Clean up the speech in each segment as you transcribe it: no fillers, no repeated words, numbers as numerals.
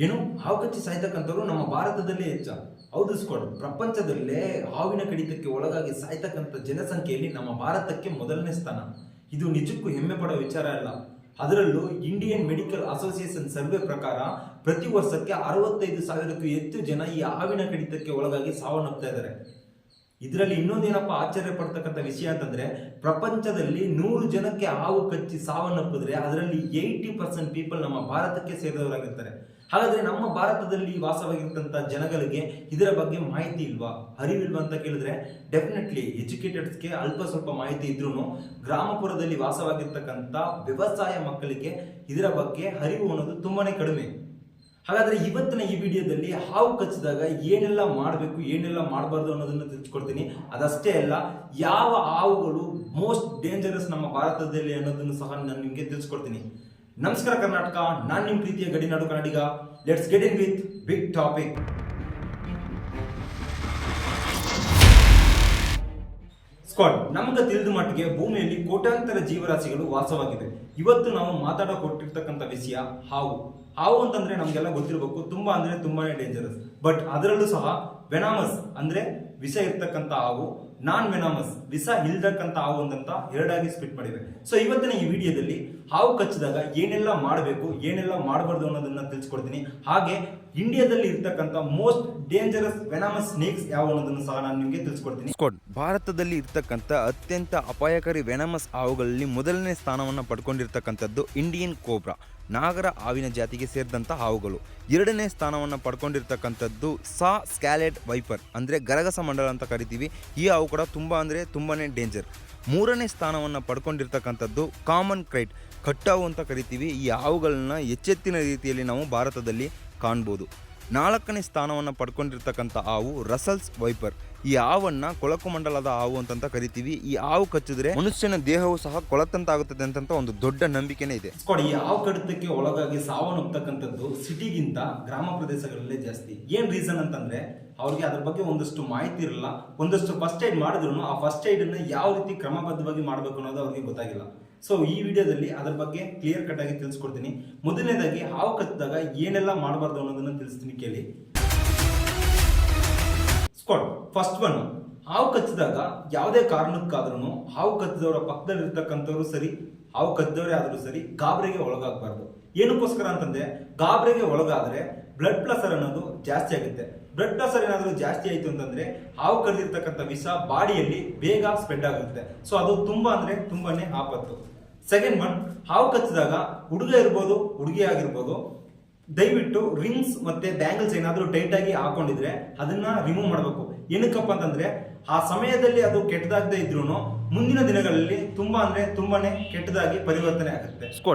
ಏನು ಹಾವು ಕಚ್ಚಿ ಸಾಯ್ತಕ್ಕಂಥವ್ರು ನಮ್ಮ ಭಾರತದಲ್ಲೇ ಹೆಚ್ಚ? ಹೌದು ಸ್ಕ್ವಾಡ್, ಪ್ರಪಂಚದಲ್ಲೇ ಹಾವಿನ ಕಡಿತಕ್ಕೆ ಒಳಗಾಗಿ ಸಾಯ್ತಕ್ಕಂಥ ಜನಸಂಖ್ಯೆಯಲ್ಲಿ ನಮ್ಮ ಭಾರತಕ್ಕೆ ಮೊದಲನೇ ಸ್ಥಾನ. ಇದು ನಿಜಕ್ಕೂ ಹೆಮ್ಮೆ ಪಡೋ ವಿಚಾರ ಅಲ್ಲ. ಅದರಲ್ಲೂ ಇಂಡಿಯನ್ ಮೆಡಿಕಲ್ ಅಸೋಸಿಯೇಷನ್ ಸರ್ವೆ ಪ್ರಕಾರ ಪ್ರತಿ ವರ್ಷಕ್ಕೆ 65,000ಕ್ಕೂ ಹೆಚ್ಚು ಜನ ಈ ಹಾವಿನ ಕಡಿತಕ್ಕೆ ಒಳಗಾಗಿ ಸಾವನ್ನಪ್ತಾ ಇದ್ದಾರೆ. ಇದರಲ್ಲಿ ಇನ್ನೊಂದೇನಪ್ಪ ಆಶ್ಚರ್ಯ ಪಡ್ತಕ್ಕಂಥ ವಿಷಯ ಅಂತಂದ್ರೆ, ಪ್ರಪಂಚದಲ್ಲಿ 100 ಜನಕ್ಕೆ ಹಾವು ಕಚ್ಚಿ ಸಾವನ್ನಪ್ಪಿದ್ರೆ ಅದರಲ್ಲಿ 80% ಪೀಪಲ್ ನಮ್ಮ ಭಾರತಕ್ಕೆ ಸೇರಿದವರಾಗಿರ್ತಾರೆ. ಹಾಗಾದ್ರೆ ನಮ್ಮ ಭಾರತದಲ್ಲಿ ವಾಸವಾಗಿರ್ತಂಥ ಜನಗಳಿಗೆ ಇದರ ಬಗ್ಗೆ ಮಾಹಿತಿ ಇಲ್ವಾ, ಅರಿವಿಲ್ವಾ ಅಂತ ಕೇಳಿದ್ರೆ ಡೆಫಿನೆಟ್ಲಿ ಎಜುಕೇಟೆಡ್ಸ್ಗೆ ಅಲ್ಪ ಸ್ವಲ್ಪ ಮಾಹಿತಿ ಇದ್ರೂ ಗ್ರಾಮಪುರದಲ್ಲಿ ವಾಸವಾಗಿರ್ತಕ್ಕಂಥ ವ್ಯವಸಾಯ ಮಕ್ಕಳಿಗೆ ಇದರ ಬಗ್ಗೆ ಅರಿವು ಅನ್ನೋದು ತುಂಬಾನೇ ಕಡಿಮೆ. ಹಾಗಾದ್ರೆ ಇವತ್ತಿನ ಈ ವಿಡಿಯೋದಲ್ಲಿ ಹಾವು ಕಚ್ಚಿದಾಗ ಏನೆಲ್ಲ ಮಾಡಬೇಕು, ಏನೆಲ್ಲ ಮಾಡಬಾರ್ದು ಅನ್ನೋದನ್ನು ತಿಳಿಸ್ಕೊಡ್ತೀನಿ. ಅದಷ್ಟೇ ಅಲ್ಲ, ಯಾವ ಹಾವುಗಳು ಮೋಸ್ಟ್ ಡೇಂಜರಸ್ ನಮ್ಮ ಭಾರತದಲ್ಲಿ ಅನ್ನೋದನ್ನು ಸಹ ನಾನು ನಿಮಗೆ ತಿಳಿಸ್ಕೊಡ್ತೀನಿ. ನಮಸ್ಕಾರ ಕರ್ನಾಟಕ, ನಾನು ನಿಮ್ಮ ಪ್ರೀತಿಯ ಗಡಿನಾಡು ಕನ್ನಡಿಗ. Let's get in with big topic. Squad, ನಮ್ಗೆ ತಿಳಿದ ಮಟ್ಟಿಗೆ ಭೂಮಿಯಲ್ಲಿ ಕೋಟ್ಯಾಂತರ ಜೀವರಾಶಿಗಳು ವಾಸವಾಗಿವೆ. ಇವತ್ತು ನಾವು ಮಾತಾಡೋ ಕೊಟ್ಟಿರ್ತಕ್ಕಂಥ ವಿಷಯ ಹಾವು. ಹಾವು ಅಂತಂದ್ರೆ ನಮ್ಗೆಲ್ಲ ಗೊತ್ತಿರಬೇಕು, ತುಂಬಾನೇ ಡೇಂಜರಸ್. ಬಟ್ ಅದರಲ್ಲೂ ಸಹ ವೆನಾಮಸ್ ಅಂದ್ರೆ ವಿಷ ಇರ್ತಕ್ಕಂಥ ಹಾವು, ನಾನ್ ವೆನಾಮಸ್ ವಿಷ ಇಲ್ದಕ್ಕಂಥ ಹಾವು ಅಂತ ಎರಡಾಗಿ ಸ್ಪ್ಲಿಟ್ ಮಾಡಿವೆ. ಸೊ ಇವತ್ತಿನ ಈ ವಿಡಿಯೋದಲ್ಲಿ ಹಾವು ಕಚ್ಚಿದಾಗ ಏನೆಲ್ಲ ಮಾಡಬೇಕು, ಏನೆಲ್ಲ ಮಾಡಬಾರ್ದು ಅನ್ನೋದನ್ನ ತಿಳಿಸ್ಕೊಡ್ತೀನಿ. ಹಾಗೆ ಇಂಡಿಯಾದಲ್ಲಿ ಇರ್ತಕ್ಕಂಥ ಮೋಸ್ಟ್ ಡೇಂಜರಸ್ ವೆನಾಮಸ್ ಸ್ನೇಕ್ಸ್ ಯಾವ ಅನ್ನೋದನ್ನು ಸಹ ನಾನು ನಿಮಗೆ ತಿಳಿಸ್ಕೊಡ್ತೀನಿ. ಭಾರತದಲ್ಲಿ ಇರ್ತಕ್ಕಂಥ ಅತ್ಯಂತ ಅಪಾಯಕಾರಿ ವೆನಮಸ್ ಹಾವುಗಳಲ್ಲಿ ಮೊದಲನೇ ಸ್ಥಾನವನ್ನು ಪಡ್ಕೊಂಡಿರ್ತಕ್ಕಂಥದ್ದು ಇಂಡಿಯನ್ ಕೋಬ್ರಾ, ನಾಗರ ಹಾವಿನ ಜಾತಿಗೆ ಸೇರಿದಂಥ ಹಾವುಗಳು. ಎರಡನೇ ಸ್ಥಾನವನ್ನು ಪಡ್ಕೊಂಡಿರ್ತಕ್ಕಂಥದ್ದು ಸ್ಕ್ಯಾಲೆಡ್ ವೈಪರ್ ಅಂದರೆ ಗರಗಸ ಮಂಡಲ ಅಂತ ಕರಿತೀವಿ. ಈ ಹಾವು ಕೂಡ ತುಂಬಾನೇ ಡೇಂಜರ್. ಮೂರನೇ ಸ್ಥಾನವನ್ನು ಪಡ್ಕೊಂಡಿರ್ತಕ್ಕಂಥದ್ದು ಕಾಮನ್ ಕ್ರೈಟ್, ಕಟ್ಟಾವು ಅಂತ ಕರಿತೀವಿ. ಈ ಹಾವುಗಳನ್ನ ಎಚ್ಚೆತ್ತಿನ ರೀತಿಯಲ್ಲಿ ನಾವು ಭಾರತದಲ್ಲಿ ಕಾಣ್ಬೋದು. ನಾಲ್ಕನೇ ಸ್ಥಾನವನ್ನು ಪಡ್ಕೊಂಡಿರ್ತಕ್ಕಂಥ ಹಾವು ರಸಲ್ಸ್ ವೈಪರ್. ಈ ಹಾವನ್ನ ಕೊಳಕು ಮಂಡಲದ ಹಾವು ಅಂತ ಕರಿತೀವಿ. ಈ ಹಾವು ಕಚ್ಚಿದ್ರೆ ಮನುಷ್ಯನ ದೇಹವು ಸಹ ಕೊಳತಂತಾಗುತ್ತದೆ ಅಂತ ಒಂದು ದೊಡ್ಡ ನಂಬಿಕೆನೇ ಇದೆ. ಈ ಹಾವು ಕಡಿತಕ್ಕೆ ಒಳಗಾಗಿ ಸಾವನ್ನಪ್ಪತಕ್ಕಂಥದ್ದು ಸಿಟಿಗಿಂತ ಗ್ರಾಮ ಪ್ರದೇಶಗಳಲ್ಲೇ ಜಾಸ್ತಿ. ಏನ್ ರೀಸನ್ ಅಂತಂದ್ರೆ, ಅವ್ರಿಗೆ ಅದ್ರ ಬಗ್ಗೆ ಒಂದಷ್ಟು ಮಾಹಿತಿ ಇರಲ್ಲ. ಒಂದಷ್ಟು ಫಸ್ಟ್ ಏಡ್ ಮಾಡಿದ್ರು ಆ ಫಸ್ಟ್ ಏಡ್ ಅನ್ನ ಯಾವ ರೀತಿ ಕ್ರಮಬದ್ಧವಾಗಿ ಮಾಡಬೇಕು ಅನ್ನೋದು ಅವ್ರಿಗೆ ಗೊತ್ತಾಗಿಲ್ಲ. ಸೊ ಈ ವಿಡಿಯೋದಲ್ಲಿ ಅದ್ರ ಬಗ್ಗೆ ಕ್ಲಿಯರ್ ಕಟ್ ಆಗಿ ತಿಳಿಸ್ಕೊಡ್ತೀನಿ. ಮೊದಲನೇದಾಗಿ ಹಾವು ಕಚ್ಚಿದಾಗ ಏನೆಲ್ಲ ಮಾಡಬಾರ್ದು ಅನ್ನೋದನ್ನ ತಿಳಿಸ್ತೀನಿ, ಕೇಳಿ. ಫಸ್ಟ್ ಒನ್, ಹಾವು ಕಚ್ಚಿದಾಗ ಯಾವುದೇ ಕಾರಣಕ್ಕಾದ್ರೂ ಹಾವು ಕಚ್ಚಿದವರ ಪಕ್ಕದಲ್ಲಿ ಇರ್ತಕ್ಕಂಥವ್ರು ಸರಿ, ಹಾವು ಕಚ್ಚಿದವರೇ ಆದ್ರೂ ಸರಿ, ಗಾಬರಿಗೆ ಒಳಗಾಗಬಾರ್ದು. ಏನಕ್ಕೋಸ್ಕರ ಅಂತಂದ್ರೆ, ಗಾಬರಿಗೆ ಒಳಗಾದ್ರೆ ಬ್ಲಡ್ ಪ್ರೆಷರ್ ಅನ್ನೋದು ಜಾಸ್ತಿ ಆಗುತ್ತೆ. ಬ್ಲಡ್ ಪ್ರೆಷರ್ ಏನಾದರೂ ಜಾಸ್ತಿ ಆಯಿತು ಅಂತಂದ್ರೆ ಹಾವು ಕಡಿದಿರ್ತಕ್ಕಂಥ ವಿಷ ಬಾಡಿಯಲ್ಲಿ ಬೇಗ ಸ್ಪ್ರೆಡ್ ಆಗುತ್ತೆ. ಸೊ ಅದು ತುಂಬಾನೇ ಆಪತ್ತು. ಸೆಕೆಂಡ್ ಒನ್, ಹಾವು ಕಚ್ಚಿದಾಗ ಹುಡುಗ ಇರ್ಬೋದು, ಹುಡುಗಿ ಆಗಿರ್ಬೋದು, ದಯವಿಟ್ಟು ರಿಂಗ್ಸ್ ಮತ್ತೆ ಬ್ಯಾಂಗಲ್ಸ್ ಏನಾದರೂ ಟೈಟ್ ಆಗಿ ಹಾಕೊಂಡಿದ್ರೆ ಅದನ್ನ ರಿಮೂವ್ ಮಾಡಬೇಕು. ಏನಕ್ಕಪ್ಪ ಅಂತಂದ್ರೆ, ಆ ಸಮಯದಲ್ಲಿ ಅದು ಕೆಟ್ಟದಾಗದೇ ಇದ್ರೂ ಮುಂದಿನ ದಿನಗಳಲ್ಲಿ ತುಂಬಾನೇ ಕೆಟ್ಟದಾಗಿ ಪರಿವರ್ತನೆ ಆಗುತ್ತೆ.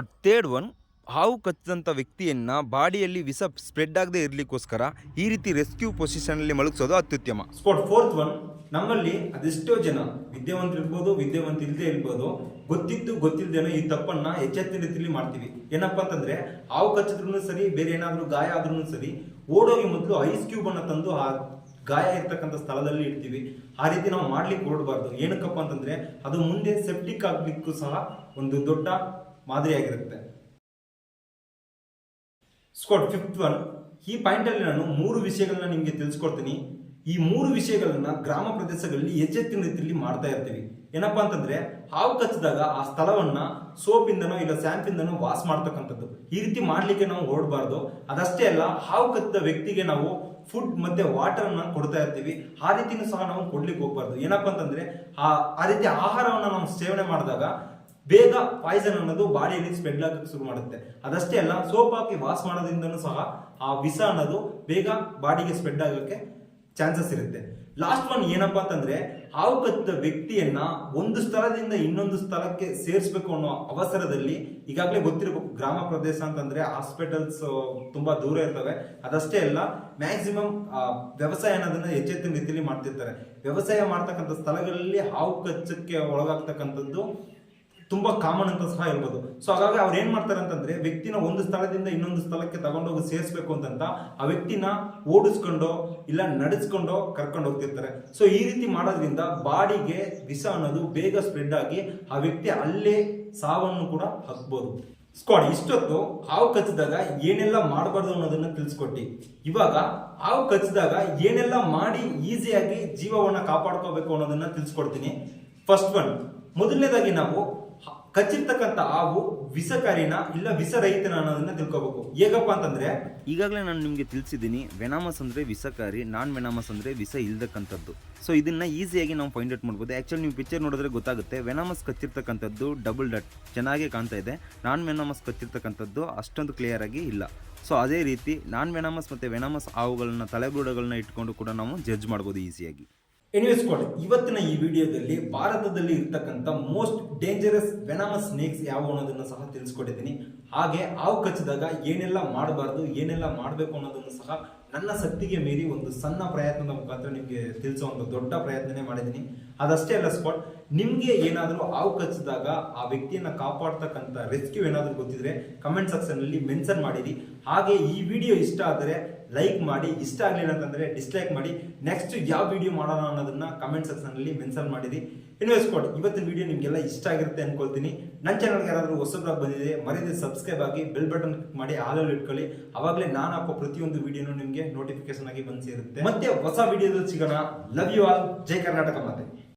ಥರ್ಡ್ ಒನ್, ಹಾವು ಕಚ್ಚಿದಂಥ ವ್ಯಕ್ತಿಯನ್ನ ಬಾಡಿಯಲ್ಲಿ ವಿಷ ಸ್ಪ್ರೆಡ್ ಆಗದೆ ಇರ್ಲಿಕ್ಕೋಸ್ಕರ ಈ ರೀತಿ ರೆಸ್ಕ್ಯೂ ಪೊಸಿಷನ್ ಅಲ್ಲಿ ಮಲಗಿಸೋದು ಅತ್ಯುತ್ತಮ. ಫೋರ್ತ್ ಒನ್, ನಮ್ಮಲ್ಲಿ ಅದೆಷ್ಟೋ ಜನ ವಿದ್ಯಾವಂತರಿರ್ಬೋದು, ವಿದ್ಯಾವಂತ ಇಲ್ಲದೆ ಇರ್ಬೋದು, ಗೊತ್ತಿಲ್ದೇನೋ ಈ ತಪ್ಪನ್ನ ಎಚ್ಚೆತ್ತಿನ ರೀತಿಯಲ್ಲಿ ಮಾಡ್ತೀವಿ. ಏನಪ್ಪಾ ಅಂತಂದ್ರೆ, ಹಾವು ಕಚ್ಚಿದ್ರು ಸರಿ, ಬೇರೆ ಏನಾದ್ರೂ ಗಾಯ ಆದ್ರೂ ಸರಿ, ಓಡೋಗಿ ಮೊದಲು ಐಸ್ ಕ್ಯೂಬ್ ಅನ್ನ ತಂದು ಆ ಗಾಯ ಇರ್ತಕ್ಕಂಥ ಸ್ಥಳದಲ್ಲಿ ಇಡ್ತೀವಿ. ಆ ರೀತಿ ನಾವು ಮಾಡ್ಲಿಕ್ಕೆ ಹೊರಡಬಾರ್ದು. ಏನಕ್ಕಪ್ಪ ಅಂತಂದ್ರೆ, ಅದು ಮುಂದೆ ಸೆಪ್ಟಿಕ್ ಆಗ್ಲಿಕ್ಕೂ ಸಹ ಒಂದು ದೊಡ್ಡ ಮಾದರಿಯಾಗಿರುತ್ತೆ. ಫಿಫ್ತ್ ಒನ್, ಈ ಪಾಯಿಂಟ್ ಅಲ್ಲಿ ನಾನು 3 ವಿಷಯಗಳನ್ನ ನಿಮ್ಗೆ ತಿಳಿಸ್ಕೊಡ್ತೀನಿ. ಈ 3 ವಿಷಯಗಳನ್ನ ಗ್ರಾಮ ಪ್ರದೇಶಗಳಲ್ಲಿ ಎಚ್ಚೆತ್ತಿನ ರೀತಿಯಲ್ಲಿ ಮಾಡ್ತಾ ಇರ್ತೀವಿ. ಏನಪ್ಪಾ ಅಂತಂದ್ರೆ, ಹಾವು ಕಚ್ಚಿದಾಗ ಆ ಸ್ಥಳವನ್ನ ಸೋಪಿಂದನೋ ಇಲ್ಲ ಸ್ಯಾಂಪಿಂದನೋ ವಾಶ್ ಮಾಡ್ತಕ್ಕಂಥದ್ದು. ಈ ರೀತಿ ಮಾಡ್ಲಿಕ್ಕೆ ನಾವು ಹೊರಡಬಾರ್ದು. ಅದಷ್ಟೇ ಅಲ್ಲ, ಹಾವು ಕಚ್ಚಿದ ವ್ಯಕ್ತಿಗೆ ನಾವು ಫುಡ್ ಮತ್ತೆ ವಾಟರ್ ಅನ್ನ ಕೊಡ್ತಾ ಇರ್ತೀವಿ. ಆ ರೀತಿನೂ ಸಹ ನಾವು ಕೊಡ್ಲಿಕ್ಕೆ ಹೋಗ್ಬಾರ್ದು. ಏನಪ್ಪಾ ಅಂತಂದ್ರೆ, ಆ ರೀತಿ ಆಹಾರವನ್ನ ನಾವು ಸೇವನೆ ಮಾಡಿದಾಗ ಬೇಗ ಪಾಯ್ಸನ್ ಅನ್ನೋದು ಬಾಡಿಯಲ್ಲಿ ಸ್ಪ್ರೆಡ್ ಆಗಕ್ಕೆ ಶುರು ಮಾಡುತ್ತೆ. ಅದಷ್ಟೇ ಅಲ್ಲ, ಸೋಪ್ ಹಾಕಿ ವಾಶ್ ಮಾಡೋದ್ರಿಂದನೂ ಸಹ ಆ ವಿಷ ಅನ್ನೋದು ಬೇಗ ಬಾಡಿಗೆ ಸ್ಪ್ರೆಡ್ ಆಗಕ್ಕೆ ಚಾನ್ಸಸ್ ಇರುತ್ತೆ. ಲಾಸ್ಟ್ ಒನ್ ಏನಪ್ಪಾ ಅಂತಂದ್ರೆ, ಹಾವು ಕಚ್ಚಿದ ವ್ಯಕ್ತಿಯನ್ನ ಒಂದು ಸ್ಥಳದಿಂದ ಇನ್ನೊಂದು ಸ್ಥಳಕ್ಕೆ ಸೇರಿಸಬೇಕು ಅನ್ನೋ ಅವಸರದಲ್ಲಿ, ಈಗಾಗಲೇ ಗೊತ್ತಿರಬೇಕು, ಗ್ರಾಮ ಪ್ರದೇಶ ಅಂತಂದ್ರೆ ಹಾಸ್ಪಿಟಲ್ಸ್ ತುಂಬಾ ದೂರ ಇರ್ತವೆ. ಅದಷ್ಟೇ ಅಲ್ಲ, ಮ್ಯಾಕ್ಸಿಮಮ್ ವ್ಯವಸಾಯ ಅನ್ನೋದನ್ನ ಎಚ್ಚೆತ್ತಿನ ರೀತಿಯಲ್ಲಿ ಮಾಡ್ತಿರ್ತಾರೆ. ವ್ಯವಸಾಯ ಮಾಡ್ತಕ್ಕಂಥ ಸ್ಥಳಗಳಲ್ಲಿ ಹಾವು ಕಚ್ಚಕ್ಕೆ ಒಳಗಾಗ್ತಕ್ಕಂಥದ್ದು ತುಂಬಾ ಕಾಮನ್ ಅಂತ ಸಹ ಹೇಳ್ಬೋದು. ಸೊ ಹಾಗಾಗಿ ಅವ್ರು ಏನ್ ಮಾಡ್ತಾರೆ ಅಂತಂದ್ರೆ, ವ್ಯಕ್ತಿನ ಒಂದು ಸ್ಥಳದಿಂದ ಇನ್ನೊಂದು ಸ್ಥಳಕ್ಕೆ ತಗೊಂಡೋಗಿ ಸೇರಿಸಬೇಕು ಅಂತ ಆ ವ್ಯಕ್ತಿನ ಓಡಿಸ್ಕೊಂಡೋ ಇಲ್ಲ ನಡೆಸ್ಕೊಂಡೋ ಕರ್ಕೊಂಡು ಹೋಗ್ತಿರ್ತಾರೆ. ಸೊ ಈ ರೀತಿ ಮಾಡೋದ್ರಿಂದ ಬಾಡಿಗೆ ವಿಷ ಅನ್ನೋದು ಬೇಗ ಸ್ಪ್ರೆಡ್ ಆಗಿ ಆ ವ್ಯಕ್ತಿ ಅಲ್ಲೇ ಸಾವನ್ನು ಕೂಡ ಹಕ್ಬೋದು. ಸ್ಕ್ವಾಡ್ ಇಷ್ಟೊತ್ತು ಹಾವು ಕಚ್ಚಿದಾಗ ಏನೆಲ್ಲ ಮಾಡಬಾರ್ದು ಅನ್ನೋದನ್ನ ತಿಳಿಸ್ಕೊಟ್ಟಿ. ಇವಾಗ ಹಾವು ಕಚ್ಚಿದಾಗ ಏನೆಲ್ಲ ಮಾಡಿ ಈಸಿಯಾಗಿ ಜೀವವನ್ನ ಕಾಪಾಡ್ಕೋಬೇಕು ಅನ್ನೋದನ್ನ ತಿಳಿಸ್ಕೊಡ್ತೀನಿ. ಫಸ್ಟ್ ಒನ್, ಮೊದಲನೇದಾಗಿ ನಾವು ಕಚ್ಚಿರ್ತಕ್ಕಂಥ ಹಾವು ವಿಷಕಾರಿನ ಇಲ್ಲ ವಿಷರಹಿತನ ಅನ್ನೋದನ್ನ ತಿಳ್ಕೋಬೇಕು. ಹೇಗಪ್ಪ ಅಂತಂದ್ರೆ, ಈಗಾಗಲೇ ನಾನು ನಿಮಗೆ ತಿಳಿಸಿದ್ದೀನಿ, ವೆನಾಮಸ್ ಅಂದರೆ ವಿಷಕಾರಿ, ನಾನ್ ವೆನಾಮಸ್ ಅಂದರೆ ವಿಷ ಇಲ್ದಕ್ಕಂಥದ್ದು. ಸೊ ಇದನ್ನು ಈಸಿಯಾಗಿ ನಾವು ಫೈಂಡ್ ಔಟ್ ಮಾಡ್ಬೋದು. ಆ್ಯಕ್ಚುಲಿ ನೀವು ಪಿಕ್ಚರ್ ನೋಡಿದ್ರೆ ಗೊತ್ತಾಗುತ್ತೆ, ವೆನಾಮಸ್ ಕಚ್ಚಿರ್ತಕ್ಕಂಥದ್ದು ಡಬಲ್ ಡಟ್ ಚೆನ್ನಾಗೇ ಕಾಣ್ತಾ ಇದೆ, ನಾನ್ ವೆನಾಮಸ್ ಕಚ್ಚಿರ್ತಕ್ಕಂಥದ್ದು ಅಷ್ಟೊಂದು ಕ್ಲಿಯರ್ ಆಗಿ ಇಲ್ಲ. ಸೊ ಅದೇ ರೀತಿ ನಾನ್ ವೆನಾಮಸ್ ಮತ್ತು ವೆನಾಮಸ್ ಹಾವುಗಳನ್ನ ತಲೆಬುರುಡೆಗಳನ್ನ ಇಟ್ಕೊಂಡು ಕೂಡ ನಾವು ಜಡ್ಜ್ ಮಾಡ್ಬೋದು ಈಸಿಯಾಗಿ. ಎನಿವೇಸ್ ಸ್ಕ್ವಾಡ್, ಇವತ್ತಿನ ಈ ವಿಡಿಯೋದಲ್ಲಿ ಭಾರತದಲ್ಲಿ ಇರ್ತಕ್ಕಂಥ ಮೋಸ್ಟ್ ಡೇಂಜರಸ್ ವೆನಾಮಸ್ ಸ್ನೇಕ್ಸ್ ಯಾವ ಅನ್ನೋದನ್ನು ಸಹ ತಿಳಿಸ್ಕೊಟ್ಟಿದ್ದೀನಿ. ಹಾಗೆ ಹಾವು ಕಚ್ಚಿದಾಗ ಏನೆಲ್ಲ ಮಾಡಬಾರ್ದು, ಏನೆಲ್ಲ ಮಾಡಬೇಕು ಅನ್ನೋದನ್ನು ಸಹ ನನ್ನ ಶಕ್ತಿಗೆ ಮೀರಿ ಒಂದು ಸಣ್ಣ ಪ್ರಯತ್ನದ ಮುಖಾಂತರ ನಿಮಗೆ ತಿಳಿಸೋ ಒಂದು ದೊಡ್ಡ ಪ್ರಯತ್ನನೇ ಮಾಡಿದ್ದೀನಿ. ಅದಷ್ಟೇ ಅಲ್ಲ ಸ್ಕ್ವಾಡ್, ನಿಮಗೆ ಏನಾದರೂ ಹಾವು ಕಚ್ಚಿದಾಗ ಆ ವ್ಯಕ್ತಿಯನ್ನ ಕಾಪಾಡ್ತಕ್ಕಂಥ ರೆಸ್ಕ್ಯೂ ಏನಾದರೂ ಗೊತ್ತಿದ್ರೆ ಕಮೆಂಟ್ ಸೆಕ್ಷನ್ ಅಲ್ಲಿ ಮೆನ್ಷನ್ ಮಾಡಿರಿ. ಹಾಗೆ ಈ ವಿಡಿಯೋ ಇಷ್ಟ ಆದರೆ ಲೈಕ್ ಮಾಡಿ, ಇಷ್ಟ ಆಗಲಿಲ್ಲ ಅಂತಂದ್ರೆ ಡಿಸ್ಲೈಕ್ ಮಾಡಿ. ನೆಕ್ಸ್ಟ್ ಯಾವ ವಿಡಿಯೋ ಮಾಡೋಣ ಅನ್ನೋದನ್ನ ಕಮೆಂಟ್ ಸೆಕ್ಷನ್ ಅಲ್ಲಿ ಮೆನ್ಷನ್ ಮಾಡಿರಿ. ಎನಿವೇಸ್ ಸ್ಕ್ವಾಡ್, ಇವತ್ತಿನ ವಿಡಿಯೋ ನಿಮಗೆಲ್ಲ ಇಷ್ಟ ಆಗಿರುತ್ತೆ ಅನ್ಕೊಳ್ತೀನಿ. ನನ್ನ ಚಾನಲ್ಗೆ ಯಾರಾದರೂ ಹೊಸಬ್ರಾಗಿ ಬಂದಿದೆ ಮರಿದೆ ಸಬ್ಸ್ಕ್ರೈಬ್ ಆಗಿ ಬೆಲ್ ಬಟನ್ ಕ್ಲಿಕ್ ಮಾಡಿ ಆಲಲ್ಲಿ ಇಟ್ಕೊಳ್ಳಿ. ಅವಾಗಲೇ ನಾನು ಹಾಕೋ ಪ್ರತಿಯೊಂದು ವಿಡಿಯೋನು ನಿಮಗೆ ನೋಟಿಫಿಕೇಶನ್ ಆಗಿ ಬಂದು ಸೇರುತ್ತೆ. ಮತ್ತೆ ಹೊಸ ವಿಡಿಯೋದಲ್ಲಿ ಸಿಗೋಣ. Love you all. ಜೈ ಕರ್ನಾಟಕ ಮಾತೆ.